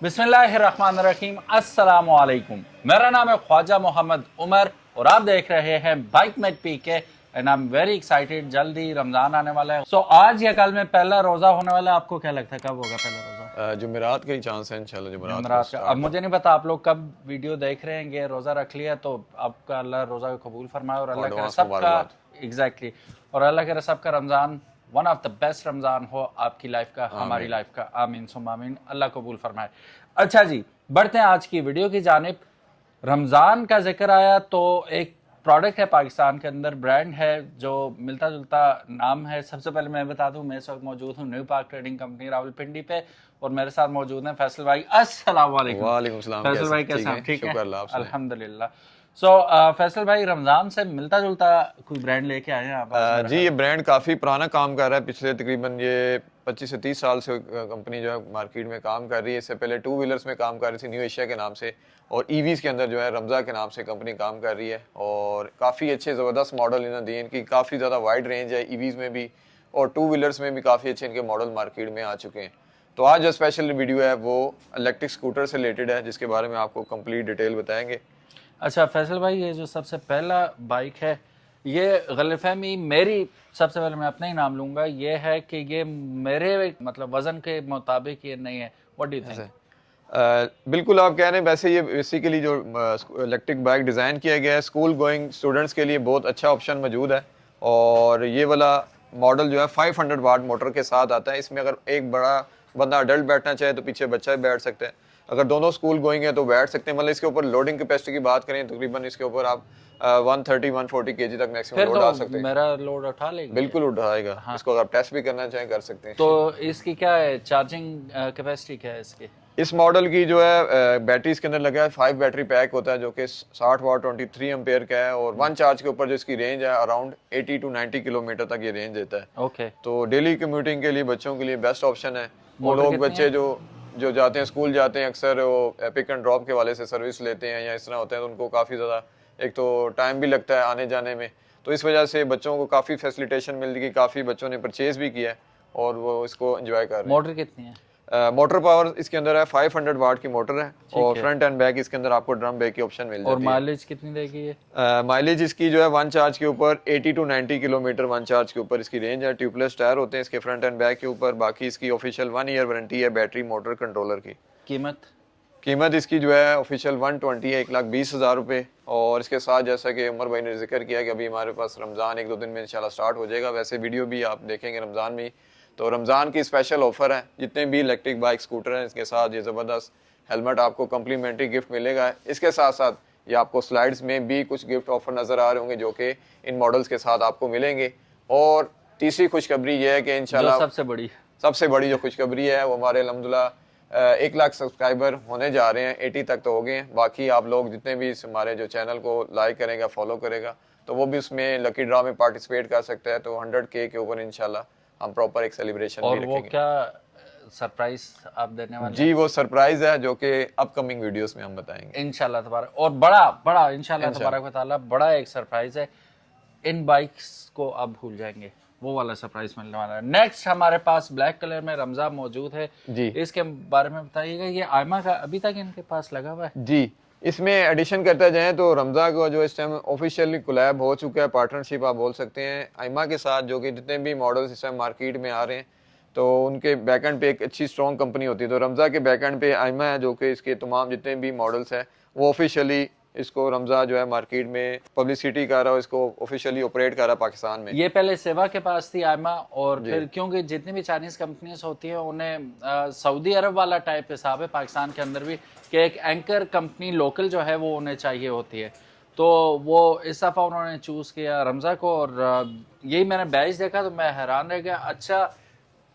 बिस्मिल्लाहिर्रहमानिर्रहीम, अस्सलामु अलैकुम। मेरा नाम है ख्वाजा मोहम्मद उमर और आप देख रहे हैं bike mate PK and I am very excited. जल्दी रमजान आने वाला है। सो आज या कल में पहला रोजा होने वाला है। आपको क्या लगता है कब होगा पहला रोजा? जुमेरात का ही चांस है इंशाल्लाह। जुमेरात का। अब मुझे नहीं पता आप लोग कब वीडियो देख रहे हैं। रोजा रख लिया तो आपका अल्लाह रोजा को कबूल फरमाए और अल्लाह करे सबका एग्जैक्टली और अल्लाह करे सबका Ramzan one of the best Ramzan हो आपकी लाइफ का, हमारी लाइफ का। आमीन सुम्मा आमीन, अल्लाह कबूल फरमाए। अच्छा जी, बढ़ते हैं आज की वीडियो की जानिब। रमज़ान का जिक्र आया तो एक प्रोडक्ट है पाकिस्तान के अंदर, ब्रांड है जो मिलता जुलता नाम है। सबसे पहले मैं बता दूं, मैं इस वक्त मौजूद हूँ new park trading company Rawalpindi पे और मेरे साथ मौजूद हैं फैसल भाई। अस्सलाम वालेकुम। फैसल भाई कैसे हैं? ठीक है, अल्हम्दुलिल्लाह। फैसल भाई, रमज़ान से मिलता जुलता कोई ब्रांड लेके आए हैं आप? जी, ये ब्रांड काफ़ी पुराना काम कर रहा है। पिछले तकरीबन ये 25 से 30 साल से कंपनी जो है मार्केट में काम कर रही है। इससे पहले टू व्हीलर्स में काम कर रही थी न्यू एशिया के नाम से, और ईवीज़ के अंदर जो है रमज़ा के नाम से कंपनी काम कर रही है। और काफ़ी अच्छे ज़बरदस्त मॉडल इन्होंने दिए। इनकी काफ़ी ज़्यादा वाइड रेंज है ईवीज़ में भी, और टू व्हीलर्स में भी काफ़ी अच्छे इनके मॉडल मार्केट में आ चुके हैं। तो आज जो स्पेशल वीडियो है वो इलेक्ट्रिक स्कूटर से रिलेटेड है, जिसके बारे में आपको कंप्लीट डिटेल बताएंगे। अच्छा फैसल भाई, ये जो सबसे पहला बाइक है, ये गलतफहमी मेरी, सबसे पहले मैं अपना ही नाम लूँगा, ये है कि ये मेरे मतलब वज़न के मुताबिक ये नहीं है। What do you think? बिल्कुल आप कह रहे हैं। वैसे ये बेसिकली जो इलेक्ट्रिक बाइक डिज़ाइन किया गया है स्कूल गोइंग स्टूडेंट्स के लिए, बहुत अच्छा ऑप्शन मौजूद है। और ये वाला मॉडल जो है 500 वाट मोटर के साथ आता है। इसमें अगर एक बड़ा बंदा अडल्ट बैठना चाहे तो पीछे बच्चा भी बैठ सकता है। अगर दोनों स्कूल गोइंग है तो बैठ सकते हैं। मतलब इसके ऊपर लोडिंग कैपेसिटी की बात करें तकरीबन इसके ऊपर आप 130-140 kg तक मैक्सिमम लोड आ सकते हैं। मेरा लोड उठा लेगा? बिल्कुल उठाएगा। हाँ। इसको अगर आप टेस्ट भी करना चाहें कर सकते हैं। तो इसकी क्या है चार्जिंग कैपेसिटी, क्या है इसकी? इस मॉडल की जो है बैटरी इसके अंदर लगा है 5 बैटरी पैक होता है, जो कि 60 वाट 23 एम्पेयर का है। और वन चार्ज के ऊपर जो इसकी रेंज है अराउंड 80 to 90 किलोमीटर तक ये रेंज देता है। ओके। तो डेली कम्यूटिंग के लिए बच्चों के लिए बेस्ट ऑप्शन है। वो लोग बच्चे जो जाते हैं स्कूल जाते हैं, अक्सर वो पिक एंड ड्रॉप के वाले से सर्विस लेते हैं या इस तरह होते हैं, तो उनको काफ़ी ज़्यादा एक तो टाइम भी लगता है आने जाने में। तो इस वजह से बच्चों को काफ़ी फैसिलिटेशन मिल गई, काफ़ी बच्चों ने परचेज भी किया है और वो इसको एंजॉय कर रहे हैं। मोटर कितनी है? मोटर पावर इसके अंदर है 500 वाट की मोटर है, और फ्रंट एंड बैक इसके अंदर आपको ड्रम ब्रेक की ऑप्शन मिल जाती है। और माइलेज कितनी देगी ये? माइलेज इसकी जो है वन चार्ज के ऊपर 80 to 90 किलोमीटर वन चार्ज के ऊपर इसकी रेंज है। ट्यूबलेस टायर होते हैं इसके फ्रंट एंड बैक के ऊपर। बाकी इसकी ऑफिशियल 1 ईयर वारंटी है बैटरी मोटर कंट्रोलर की। कीमत इसकी जो है ऑफिशियल 120 है, 1,20,000 रुपये। और इसके साथ जैसा कि उमर भाई ने जिक्र किया कि अभी हमारे पास रमज़ान 1-2 दिन में इंशाल्लाह स्टार्ट हो जाएगा। वैसे वीडियो भी आप देखेंगे रमज़ान में, तो रमज़ान की स्पेशल ऑफर है। जितने भी इलेक्ट्रिक बाइक स्कूटर हैं इसके साथ ये ज़बरदस्त हेलमेट आपको कम्प्लीमेंट्री गिफ्ट मिलेगा। इसके साथ साथ ये आपको स्लाइड्स में भी कुछ गिफ्ट ऑफर नज़र आ रहे होंगे जो कि इन मॉडल्स के साथ आपको मिलेंगे। और तीसरी खुशखबरी ये है कि इंशाल्लाह सबसे बड़ी जो खुशखबरी है वो हमारे अल्हम्दुलिल्लाह 1 लाख सब्सक्राइबर होने जा रहे हैं। 80 तक तो हो गए हैं। बाकी आप लोग जितने भी हमारे जो चैनल को लाइक करेगा, फॉलो करेगा, तो वो भी उसमें लकी ड्रॉ में पार्टिसिपेट कर सकता है। तो 100K के ऊपर इंशाल्लाह हम प्रॉपर एक सेलिब्रेशन भी रखेंगे। और वो क्या सरप्राइज आप देने वाले हैं? जी, वो सरप्राइज है जो कि अपकमिंग वीडियोस में हम बताएंगे इंशाल्लाह तबारक। और बड़ा इंशाल्लाह तबारक व तआला बड़ा एक सरप्राइज है। इन बाइक्स को आप भूल जाएंगे, वो वाला सरप्राइज मिलने वाला है। नेक्स्ट हमारे पास ब्लैक कलर में रमज़ा मौजूद है जी। इसके बारे में बताइएगा। ये आयमा का अभी तक इनके पास लगा हुआ है जी। इसमें एडिशन करते जाएं तो रमज़ा का जो इस टाइम ऑफिशियली कोलैब हो चुका है, पार्टनरशिप आप बोल सकते हैं आयमा के साथ, जो कि जितने भी मॉडल्स इस टाइम मार्केट में आ रहे हैं तो उनके बैकएंड पे एक अच्छी स्ट्रॉन्ग कंपनी होती है। तो रमज़ा के बैकएंड पे आयमा है, जो कि इसके तमाम जितने भी मॉडल्स हैं वो ऑफिशियली इसको रमज़ा जो है मार्केट में पब्लिसिटी कर रहा है, इसको ऑफिशियली ऑपरेट कर रहा है पाकिस्तान में। ये पहले सेवा के पास थी आयमा, और फिर क्योंकि जितनी भी चाइनीज कंपनीज होती हैं उन्हें सऊदी अरब वाला टाइप हिसाब है पाकिस्तान के अंदर भी कि एक एंकर कंपनी लोकल जो है वो उन्हें चाहिए होती है। तो वो इस दफ़ा उन्होंने चूज़ किया रमज़ा को, और यही मैंने बैच देखा तो मैं हैरान रह गया। अच्छा,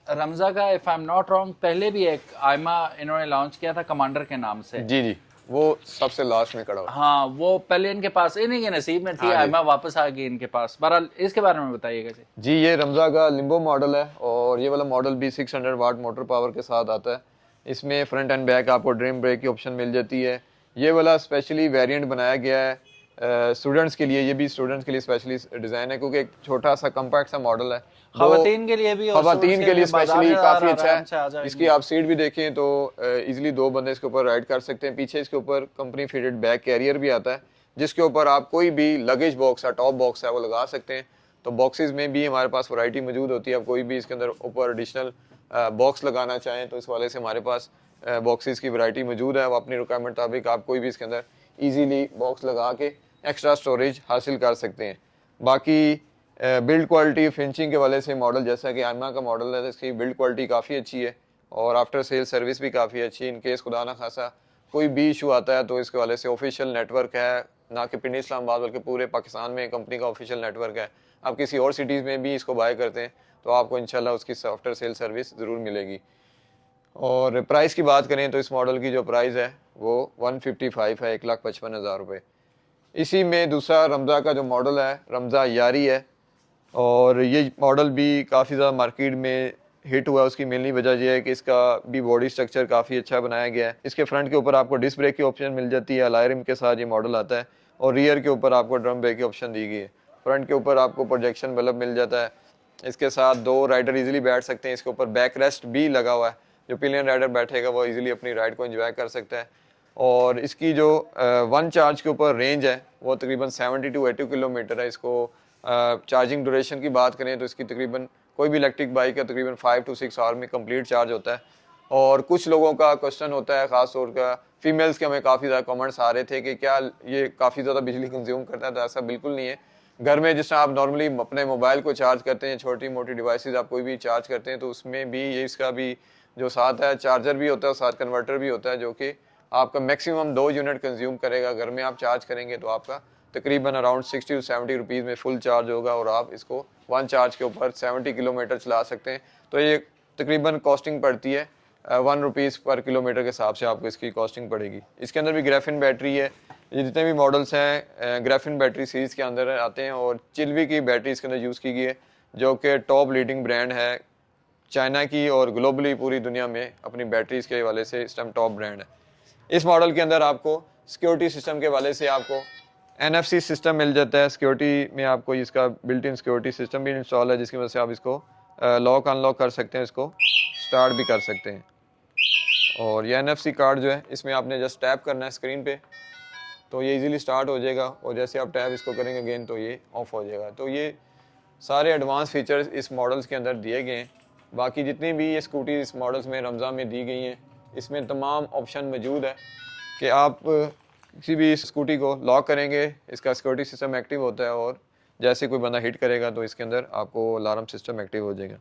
रमज़ा का if I am not wrong पहले भी एक आयमा इन्होंने लॉन्च किया था कमांडर के नाम से। जी, वो सबसे लास्ट में खड़ा हुआ। हाँ, वो पहले इनके पास इन्हीं के नसीब में थी। आयमा वापस आ गई इनके पास। बहरहाल इसके बारे में बताइएगा जी। ये रमज़ा का लिम्बो मॉडल है, और ये वाला मॉडल भी 600 वाट मोटर पावर के साथ आता है। इसमें फ्रंट एंड बैक आपको ड्रम ब्रेक की ऑप्शन मिल जाती है। ये वाला स्पेशली वेरिएंट बनाया गया है स्टूडेंट्स के लिए, ये भी स्टूडेंट्स के लिए स्पेशली डिज़ाइन है क्योंकि एक छोटा सा कम्पैक्ट सा मॉडल है। खवातीन के लिए भी और खवातीन के लिए स्पेशली काफ़ी अच्छा है। इसकी आप जाएंगे। सीट भी देखें तो इजीली 2 बंदे इसके ऊपर राइड कर सकते हैं। पीछे इसके ऊपर कंपनी फिटेड बैग कैरियर भी आता है जिसके ऊपर आप कोई भी लगेज बॉक्स है, टॉप बॉक्स है, वो लगा सकते हैं। तो बॉक्सेस में भी हमारे पास वैरायटी मौजूद होती है। आप कोई भी इसके अंदर ऊपर एडिशनल बॉक्स लगाना चाहें तो इस वाले से हमारे पास बॉक्सेस की वैरायटी मौजूद है। अपनी रिक्वायरमेंट मुताबिक आप कोई भी इसके अंदर ईजीली बॉक्स लगा के एक्स्ट्रा स्टोरेज हासिल कर सकते हैं। बाकी बिल्ड क्वालिटी फिनिशिंग के वाले से मॉडल जैसा कि आयमा का मॉडल है तो इसकी बिल्ड क्वालिटी काफ़ी अच्छी है और आफ्टर सेल सर्विस भी काफ़ी अच्छी है। इन केस खुदा ना खासा कोई भी इशू आता है तो इसके वाले से ऑफिशियल नेटवर्क है, ना कि पिंडी इस्लामाबाद बल्कि पूरे पाकिस्तान में कंपनी का ऑफिशियल नेटवर्क है। आप किसी और सिटीज़ में भी इसको बाय करते हैं तो आपको इंशाल्लाह उसकी आफ्टर सेल सर्विस ज़रूर मिलेगी। और प्राइस की बात करें तो इस मॉडल की जो प्राइस है वो 155 है, 1,55,000 रुपये। इसी में दूसरा रमज़ा का जो मॉडल है रमज़ा यारी है और ये मॉडल भी काफ़ी ज़्यादा मार्केट में हिट हुआ। उसकी मेनली वजह यह है कि इसका भी बॉडी स्ट्रक्चर काफ़ी अच्छा बनाया गया है। इसके फ्रंट के ऊपर आपको डिस्क ब्रेक की ऑप्शन मिल जाती है, अलॉय रिम के साथ ये मॉडल आता है और रियर के ऊपर आपको ड्रम ब्रेक की ऑप्शन दी गई है। फ्रंट के ऊपर आपको प्रोजेक्शन बल्ब मिल जाता है। इसके साथ 2 राइडर इजीली बैठ सकते हैं। इसके ऊपर बैक रेस्ट भी लगा हुआ है, जो पिलियन राइडर बैठेगा वो इजीली अपनी राइड को एंजॉय कर सकता है। और इसकी जो 1 चार्ज के ऊपर रेंज है वो तकरीबन 70 to 80 किलोमीटर है। इसको चार्जिंग ड्यूरेशन की बात करें तो इसकी तकरीबन कोई भी इलेक्ट्रिक बाइक का तकरीबन 5 to 6 आवर में कंप्लीट चार्ज होता है। और कुछ लोगों का क्वेश्चन होता है, ख़ास तौर का फीमेल्स के, हमें काफ़ी ज़्यादा कमेंट्स आ रहे थे कि क्या ये काफ़ी ज़्यादा बिजली कंज्यूम करता है, तो ऐसा बिल्कुल नहीं है। घर में जिस तरह आप नॉर्मली अपने मोबाइल को चार्ज करते हैं, छोटी मोटी डिवाइसेस आप कोई भी चार्ज करते हैं, तो उसमें भी ये इसका भी जो साथ है चार्जर भी होता है, साथ कन्वर्टर भी होता है जो कि आपका मैक्सिमम 2 यूनिट कंज्यूम करेगा। घर में आप चार्ज करेंगे तो आपका तकरीबन अराउंड 60 to 70 रुपीज़ में फुल चार्ज होगा और आप इसको 1 चार्ज के ऊपर 70 किलोमीटर चला सकते हैं। तो ये तकरीबन कॉस्टिंग पड़ती है 1 रुपीज़ पर किलोमीटर के हिसाब से आपको इसकी कॉस्टिंग पड़ेगी। इसके अंदर भी ग्राफिन बैटरी है। ये जितने भी मॉडल्स हैं ग्राफिन बैटरी सीरीज़ के अंदर आते हैं और चिल्वी की बैटरी इसके अंदर यूज़ की गई है जो कि टॉप लीडिंग ब्रांड है चाइना की और ग्लोबली पूरी दुनिया में अपनी बैटरीज के हवाले से इस टाइम टॉप ब्रांड है। इस मॉडल के अंदर आपको सिक्योरिटी सिस्टम के हवाले से आपको NFC सिस्टम मिल जाता है। सिक्योरिटी में आपको इसका बिल्ट इन सिक्योरिटी सिस्टम भी इंस्टॉल है जिसकी वजह से आप इसको लॉक अनलॉक कर सकते हैं, इसको स्टार्ट भी कर सकते हैं। और ये NFC कार्ड जो है इसमें आपने जस्ट टैप करना है स्क्रीन पे तो ये इजीली स्टार्ट हो जाएगा और जैसे आप टैप इसको करेंगे अगेन तो ये ऑफ हो जाएगा। तो ये सारे एडवांस फीचर्स इस मॉडल्स के अंदर दिए गए हैं। बाकी जितनी भी ये स्कूटी इस मॉडल्स में रमज़ा में दी गई हैं इसमें तमाम ऑप्शन मौजूद है कि आप किसी भी स्कूटी को लॉक करेंगे, इसका सिक्योरिटी सिस्टम एक्टिव होता है और जैसे कोई बंदा हिट करेगा तो इसके अंदर आपको अलार्म सिस्टम एक्टिव हो जाएगा।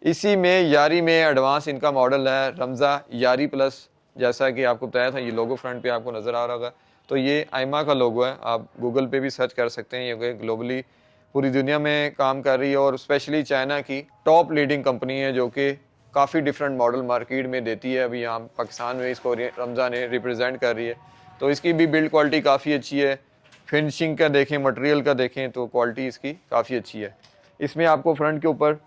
इसी में यारी में एडवांस इनका मॉडल है रमज़ा यारी प्लस। जैसा कि आपको बताया था ये लोगो फ्रंट पे आपको नज़र आ रहा होगा, तो ये आयमा का लोगो है। आप गूगल पे भी सर्च कर सकते हैं। ये ग्लोबली पूरी दुनिया में काम कर रही है और स्पेशली चाइना की टॉप लीडिंग कंपनी है जो कि काफ़ी डिफरेंट मॉडल मार्केट में देती है। अभी यहाँ पाकिस्तान में इसको रमज़ा ने रिप्रेजेंट कर रही है। तो इसकी भी बिल्ड क्वालिटी काफ़ी अच्छी है। फिनिशिंग का देखें, मटेरियल का देखें तो क्वालिटी इसकी काफ़ी अच्छी है। इसमें आपको फ्रंट के ऊपर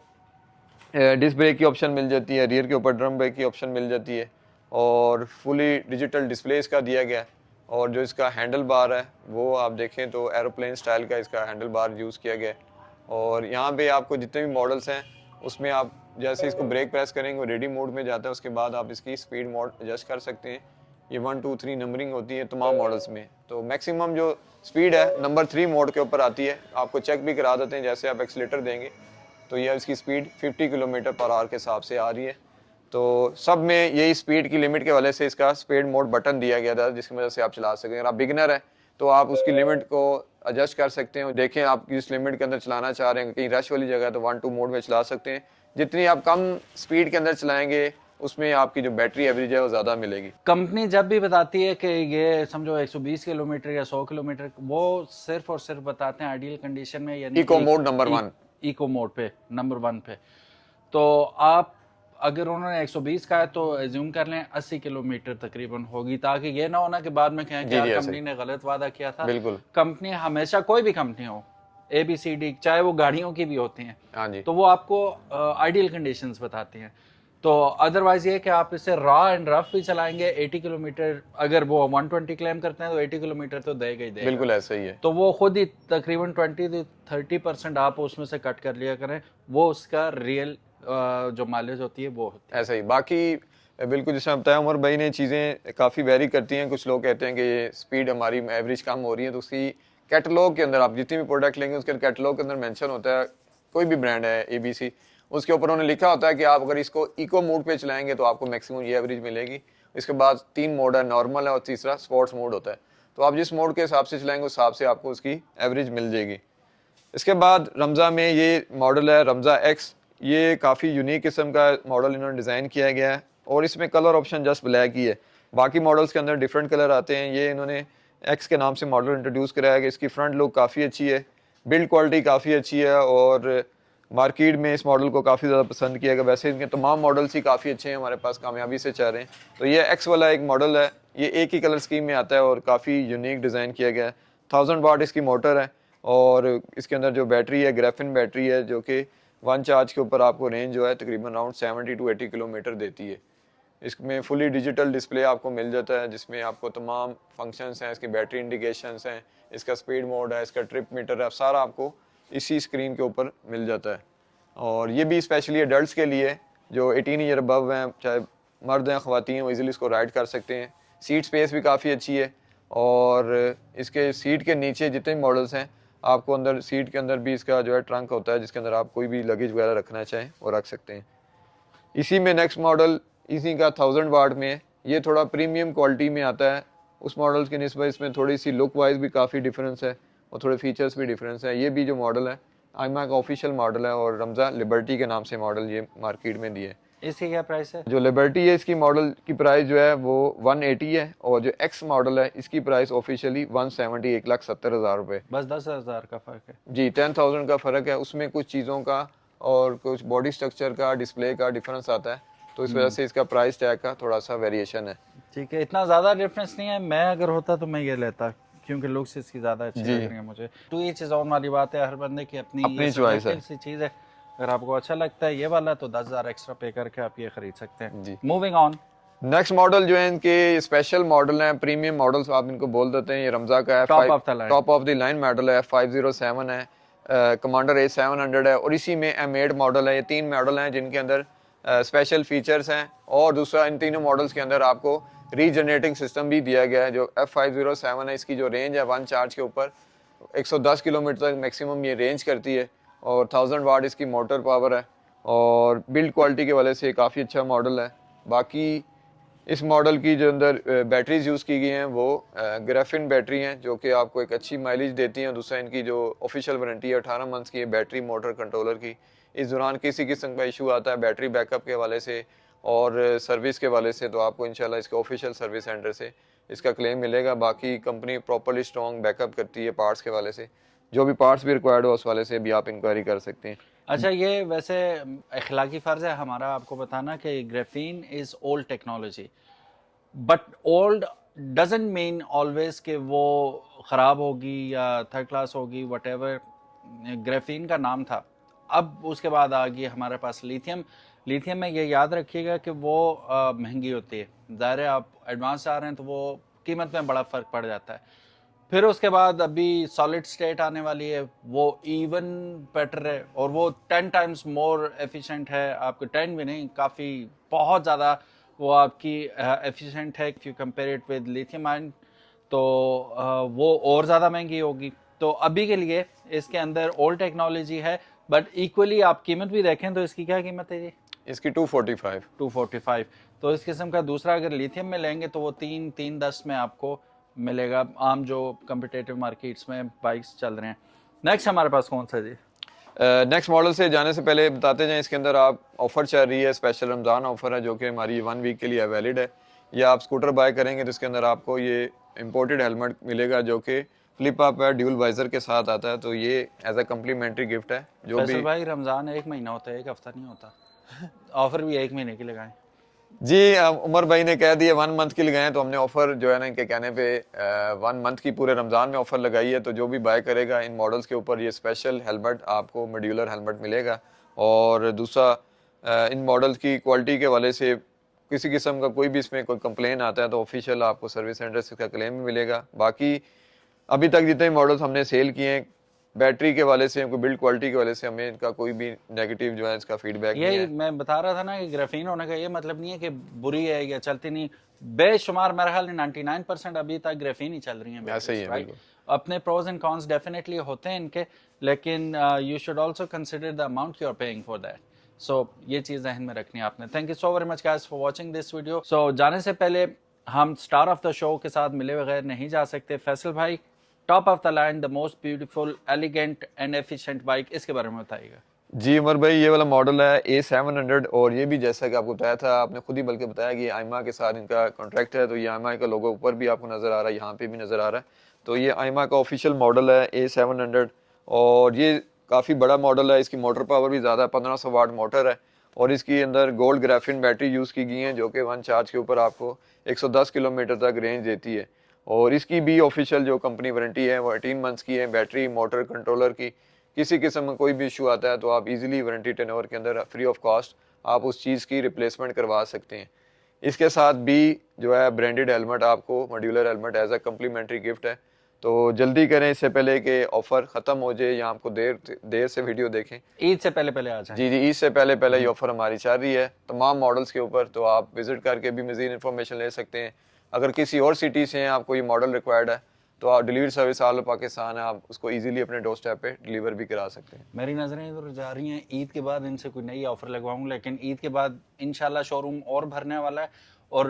डिस्क ब्रेक की ऑप्शन मिल जाती है, रियर के ऊपर ड्रम ब्रेक की ऑप्शन मिल जाती है और फुली डिजिटल डिस्प्ले इसका दिया गया है। और जो इसका हैंडल बार है वो आप देखें तो एरोप्लेन स्टाइल का इसका हैंडल बार यूज़ किया गया है। और यहाँ पे आपको जितने भी मॉडल्स हैं उसमें आप जैसे इसको ब्रेक प्रेस करेंगे वो रेडी मोड में जाता है, उसके बाद आप इसकी स्पीड मोड एडजस्ट कर सकते हैं। ये 1 2 3 नंबरिंग होती है तमाम मॉडल्स में। तो मैक्सिमम जो स्पीड है नंबर 3 मोड के ऊपर आती है। आपको चेक भी करा देते हैं, जैसे आप एक्सीलेटर देंगे तो ये इसकी स्पीड 50 किलोमीटर पर आवर के हिसाब से आ रही है। तो सब में यही स्पीड की लिमिट के वजह से इसका स्पीड मोड बटन दिया गया था जिसकी वजह से आप चला सकें। अगर आप बिगिनर हैं तो आप उसकी लिमिट को एडजस्ट कर सकते हैं। देखें आप किस लिमिट के अंदर चलाना चाह रहे हैं, कहीं रश वाली जगह तो 1 2 मोड में चला सकते हैं। जितनी आप कम स्पीड के अंदर चलाएंगे उसमें आपकी जो बैटरी एवरेज है वो ज़्यादा मिलेगी। कंपनी जब भी बताती है कि ये समझो 120 किलोमीटर या 100 किलोमीटर, वो सिर्फ और सिर्फ बताते हैं आइडियल कंडीशन में, यानी eco mode number 1, eco mode पे नंबर 1 पे। तो आप अगर उन्होंने 120 का है तो एज्यूम कर लें 80 किलोमीटर तकरीबन होगी, ताकि ये ना होना कि बाद में कहें कि कंपनी ने गलत वादा किया था। बिल्कुल, कंपनी हमेशा, कोई भी कंपनी हो ABCD, चाहे वो गाड़ियों की भी होती हैं, हाँ जी, तो वो आपको आइडियल कंडीशंस बताती हैं। तो अदरवाइज ये कि आप इसे रॉ एंड रफ भी चलाएंगे 80 किलोमीटर, अगर वो 120 क्लेम करते हैं तो 80 किलोमीटर तो देगा ही देगा। बिल्कुल ऐसा ही है। तो वो खुद ही तकरीबन 20 से 30% आप उसमें से कट कर लिया करें, वो उसका रियल जो माइलेज होती है वो होती है। ऐसा ही बाकी बिल्कुल जैसे बताया उमर भाई ने, चीज़ें काफ़ी वेरी करती हैं। कुछ लोग कहते हैं कि ये स्पीड हमारी एवरेज कम हो रही है, तो उसकी कैटलॉग के अंदर आप जितनी भी प्रोडक्ट लेंगे उसके कैटलॉग के अंदर मेंशन होता है, कोई भी ब्रांड है ABC, उसके ऊपर उन्होंने लिखा होता है कि आप अगर इसको इको मोड पे चलाएंगे तो आपको मैक्सिमम ये एवरेज मिलेगी। इसके बाद 3 मोड है, नॉर्मल है और तीसरा स्पोर्ट्स मोड होता है। तो आप जिस मोड के हिसाब से चलाएंगे उस हिसाब से आपको उसकी एवरेज मिल जाएगी। इसके बाद रमज़ा में ये मॉडल है रमज़ा X, ये काफ़ी यूनिक किस्म का मॉडल इन्होंने डिज़ाइन किया गया है और इसमें कलर ऑप्शन जस्ट ब्लैक ही है। बाकी मॉडल्स के अंदर डिफरेंट कलर आते हैं। ये इन्होंने X के नाम से मॉडल इंट्रोड्यूस कराया कि इसकी फ्रंट लुक काफ़ी अच्छी है, बिल्ड क्वालिटी काफ़ी अच्छी है और मार्केट में इस मॉडल को काफ़ी ज़्यादा पसंद किया गया। वैसे इनके तमाम मॉडल्स ही काफ़ी अच्छे हैं, हमारे पास कामयाबी से चल रहे हैं। तो ये X वाला एक मॉडल है, ये एक ही कलर स्कीम में आता है और काफ़ी यूनिक डिज़ाइन किया गया है। 1000 वाट इसकी मोटर है और इसके अंदर जो बैटरी है ग्राफिन बैटरी है, जो कि 1 चार्ज के ऊपर आपको रेंज जो है तकरीबन अराउंड 70 to 80 किलोमीटर देती है। इसमें फुली डिजिटल डिस्प्ले आपको मिल जाता है जिसमें आपको तमाम फंक्शंस हैं, इसकी बैटरी इंडिकेशंस हैं, इसका स्पीड मोड है, इसका ट्रिप मीटर है, सारा आपको इसी स्क्रीन के ऊपर मिल जाता है। और ये भी स्पेशली एडल्ट्स के लिए जो 18 ईयर अबव हैं, चाहे मर्द हैं ख़वातीन, वो इजीली इसको राइड कर सकते हैं। सीट स्पेस भी काफ़ी अच्छी है और इसके सीट के नीचे जितने मॉडल्स हैं आपको अंदर सीट के अंदर भी इसका जो है ट्रंक होता है जिसके अंदर आप कोई भी लगेज वगैरह रखना चाहें वो रख सकते हैं। इसी में नेक्स्ट मॉडल इसी का 1000 वाट में है, ये थोड़ा प्रीमियम क्वालिटी में आता है। उस मॉडल्स के निस्बत इसमें थोड़ी सी लुक वाइज भी काफ़ी डिफरेंस है और थोड़े फीचर्स भी डिफरेंस है। ये भी जो मॉडल है आईमा का ऑफिशियल मॉडल है और रमज़ा लिबर्टी के नाम से मॉडल ये मार्केट में दिए। इसकी क्या प्राइस है? जो लिबर्टी है इसकी मॉडल की प्राइस जो है वो 180 है और जो X मॉडल है इसकी प्राइस ऑफिशियली 170, 1,70,000 रुपये। बस 10,000 का फर्क है जी, 10,000 का फ़र्क है। उसमें कुछ चीज़ों का और कुछ बॉडी स्ट्रक्चर का, डिस्प्ले का डिफरेंस आता है, तो इस वजह से इसका प्राइस टैग का थोड़ा सा वेरिएशन है। ठीक है, इतना ज़्यादा डिफरेंस नहीं है। मैं अगर होता तो मैं ये लेता, क्योंकि लुक्स इसकी ज़्यादा अच्छी लग रही है मुझे। तो ये चीज़ ऑन वाली बात है, हर बंदे की अपनी चॉइस है। सी चीज़ है। अगर आपको अच्छा लगता है ये वाला तो 10,000 एक्स्ट्रा पे करके आप ये खरीद सकते हैं। जी। मूविंग ऑन, नेक्स्ट मॉडल जो है इनके स्पेशल मॉडल हैं, प्रीमियम मॉडल्स आप इनको बोल देते हैं। ये रमज़ा का है, top of the line model है, 507 है, कमांडर A700 है और इसी में M8 मॉडल है। ये 3 मॉडल हैं जिनके अंदर स्पेशल फीचर्स हैं और दूसरा इन तीनों मॉडल्स के अंदर आपको रीजनरेटिंग सिस्टम भी दिया गया है। जो F507 है इसकी जो रेंज है 1 चार्ज के ऊपर 110 किलोमीटर तक मैक्सिमम ये रेंज करती है और 1000 वाट इसकी मोटर पावर है और बिल्ड क्वालिटी के वजह से काफ़ी अच्छा मॉडल है। बाकी इस मॉडल की जो अंदर बैटरीज यूज़ की गई हैं वो ग्राफिन बैटरी हैं जो कि आपको एक अच्छी माइलेज देती हैं। दूसरा इनकी जो ऑफिशियल वारंटी है 18 मंथ्स की है बैटरी मोटर कंट्रोलर की। इस दौरान किसी किस्म का इशू आता है बैटरी बैकअप के हवाले से और सर्विस के वाले से तो आपको इंशाल्लाह इसके ऑफिशियल सर्विस सेंटर से इसका क्लेम मिलेगा। बाकी कंपनी प्रॉपर्ली स्ट्रॉन्ग बैकअप करती है पार्ट्स के वाले से, जो भी पार्ट्स भी रिक्वायर्ड हो उस वाले से भी आप इंक्वायरी कर सकते हैं। अच्छा ये वैसे अखलाकी फ़र्ज़ है हमारा आपको बताना कि graphene is old technology, but old doesn't mean always कि वो ख़राब होगी या थर्ड क्लास होगी, वट एवर। ग्राफीन का नाम था, अब उसके बाद आ गई हमारे पास लिथियम। लिथियम में ये याद रखिएगा कि वो महंगी होती है, ज़ाहिर है आप एडवांस आ रहे हैं तो वो कीमत में बड़ा फ़र्क पड़ जाता है। फिर उसके बाद अभी सॉलिड स्टेट आने वाली है, वो इवन बेटर है और वो 10 टाइम्स मोर एफिशिएंट है। आपको 10 भी नहीं, काफ़ी बहुत ज़्यादा वो आपकी एफिशिएंट है। If you compare it with lithium ion तो वो और ज़्यादा महंगी होगी। तो अभी के लिए इसके अंदर ओल्ड टेक्नोलॉजी है, बट इक्वली आप कीमत भी देखें तो इसकी क्या कीमत है जी? इसकी 245। तो इस किस्म का दूसरा अगर लिथियम में लेंगे तो वो 310 में आपको मिलेगा, आम जो कम्पिटेटिव मार्केट्स में बाइक्स चल रहे हैं। नेक्स्ट हमारे पास कौन सा जी? नेक्स्ट मॉडल से जाने से पहले बताते जाएं इसके अंदर आप ऑफर चल रही है, स्पेशल रमज़ान ऑफर है जो कि हमारी 1 वीक के लिए वैलिड है। या आप स्कूटर बाय करेंगे तो इसके अंदर आपको ये इम्पोर्टेड हेलमेट मिलेगा जो कि फ्लिप अप है, ड्यूल वाइजर के साथ आता है। तो ये एज अ कम्प्लीमेंट्री गिफ्ट है। जो भी भाई रमज़ान 1 महीना होता है, 1 हफ्ता नहीं होता। ऑफर भी 1 महीने की लगाएं जी। उमर भाई ने कह दिया 1 मंथ की लगाएं तो हमने ऑफर जो है ना इनके कहने पे 1 मंथ की पूरे रमज़ान में ऑफर लगाई है। तो जो भी बाय करेगा इन मॉडल्स के ऊपर ये स्पेशल हेलमेट आपको मॉड्यूलर हेलमेट मिलेगा और दूसरा इन मॉडल्स की क्वालिटी के वाले से किसी किस्म का कोई भी इसमें कोई कंप्लेन आता है तो ऑफिशियल आपको सर्विस सेंटर से इसका क्लेम मिलेगा। बाकी अभी तक जितने मॉडल्स हमने सेल किए हैं, बैटरी के वाले से, बिल्ड क्वालिटी के वाले से हमें इनका कोई भी नेगेटिव जो है इसका फीडबैक नहीं है। यही मैं बता रहा था ना कि ग्राफीन होने का ये मतलब नहीं है कि बुरी है या चलती नहीं, बेशुमार मेरे ख्याल में 99% अभी तक ग्राफीन ही चल रही है। ऐसे ही है, राइट, बिल्कुल। अपने प्रोज एंड कॉन्स डेफिनेटली होते हैं इनके, लेकिन you should also consider the amount you are paying for that. So ये चीज़ ज़हन में रखनी है आपने। Thank you so very much guys for watching this video. So जाने से पहले हम स्टार ऑफ द शो के साथ मिले बगैर नहीं जा सकते। फैसल भाई, top of the line, the most beautiful, elegant and efficient bike, इसके बारे में बताइएगा। जी उमर भाई, ये वाला मॉडल है A700 और ये भी जैसा कि आपको बताया था, आपने खुद ही बल्कि बताया कि आइमा के साथ इनका कॉन्ट्रैक्ट है, तो ये आइमा का लोगो ऊपर भी आपको नज़र आ रहा है, यहाँ पे भी नज़र आ रहा है। तो ये आइमा का ऑफिशियल मॉडल है A700 और ये काफ़ी बड़ा मॉडल है। इसकी मोटर पावर भी ज़्यादा है, 1500 वाट मोटर है और इसकी अंदर गोल्ड ग्राफिन बैटरी यूज़ की गई है जो कि 1 चार्ज के ऊपर आपको 110 किलोमीटर तक रेंज देती है। और इसकी भी ऑफिशियल जो कंपनी वारंटी है वो 18 मंथ्स की है। बैटरी, मोटर, कंट्रोलर की किसी किस्म का कोई भी इशू आता है तो आप इजीली वारंटी टेनओवर के अंदर फ्री ऑफ कॉस्ट आप उस चीज़ की रिप्लेसमेंट करवा सकते हैं। इसके साथ भी जो है ब्रांडेड हेलमेट, आपको modular helmet as a complimentary gift है। तो जल्दी करें इससे पहले कि ऑफर ख़त्म हो जाए या आपको देर से वीडियो देखें। ईद से पहले पहले आ जाए। जी, ईद से पहले पहले ये ऑफर हमारी चल रही है तमाम मॉडल्स के ऊपर, तो आप विजिट करके भी मज़ीद इन्फॉर्मेशन ले सकते हैं। अगर किसी और सिटी से हैं, आपको ये मॉडल रिक्वायर्ड है, तो आप डिलीवरी सर्विस ऑल पाकिस्तान है, आप उसको इजीली अपने डोर स्टेप पे डिलीवर भी करा सकते हैं। मेरी नज़रें इधर जा रही हैं, ईद के बाद इनसे कोई नई ऑफर लगवाऊंगा, लेकिन ईद के बाद इंशाल्लाह शोरूम और भरने वाला है और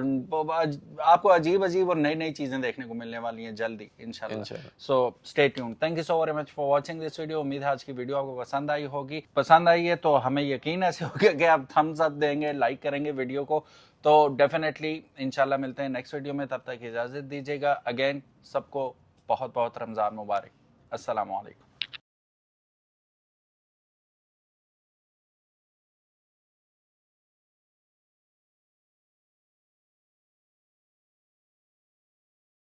आपको अजीब अजीब और नई नई चीज़ें देखने को मिलने वाली हैं जल्दी इंशाल्लाह। So stay tuned. Thank you so very much for watching this video. उम्मीद है आज की वीडियो आपको पसंद आई होगी। पसंद आई है तो हमें यकीन ऐसे होगा कि आप थम्स अप देंगे, लाइक करेंगे वीडियो को, तो डेफिनेटली इंशाल्लाह मिलते हैं नेक्स्ट वीडियो में। तब तक इजाज़त दीजिएगा। अगेन सबको बहुत बहुत रमज़ान मुबारक। अस्सलाम वालेकुम।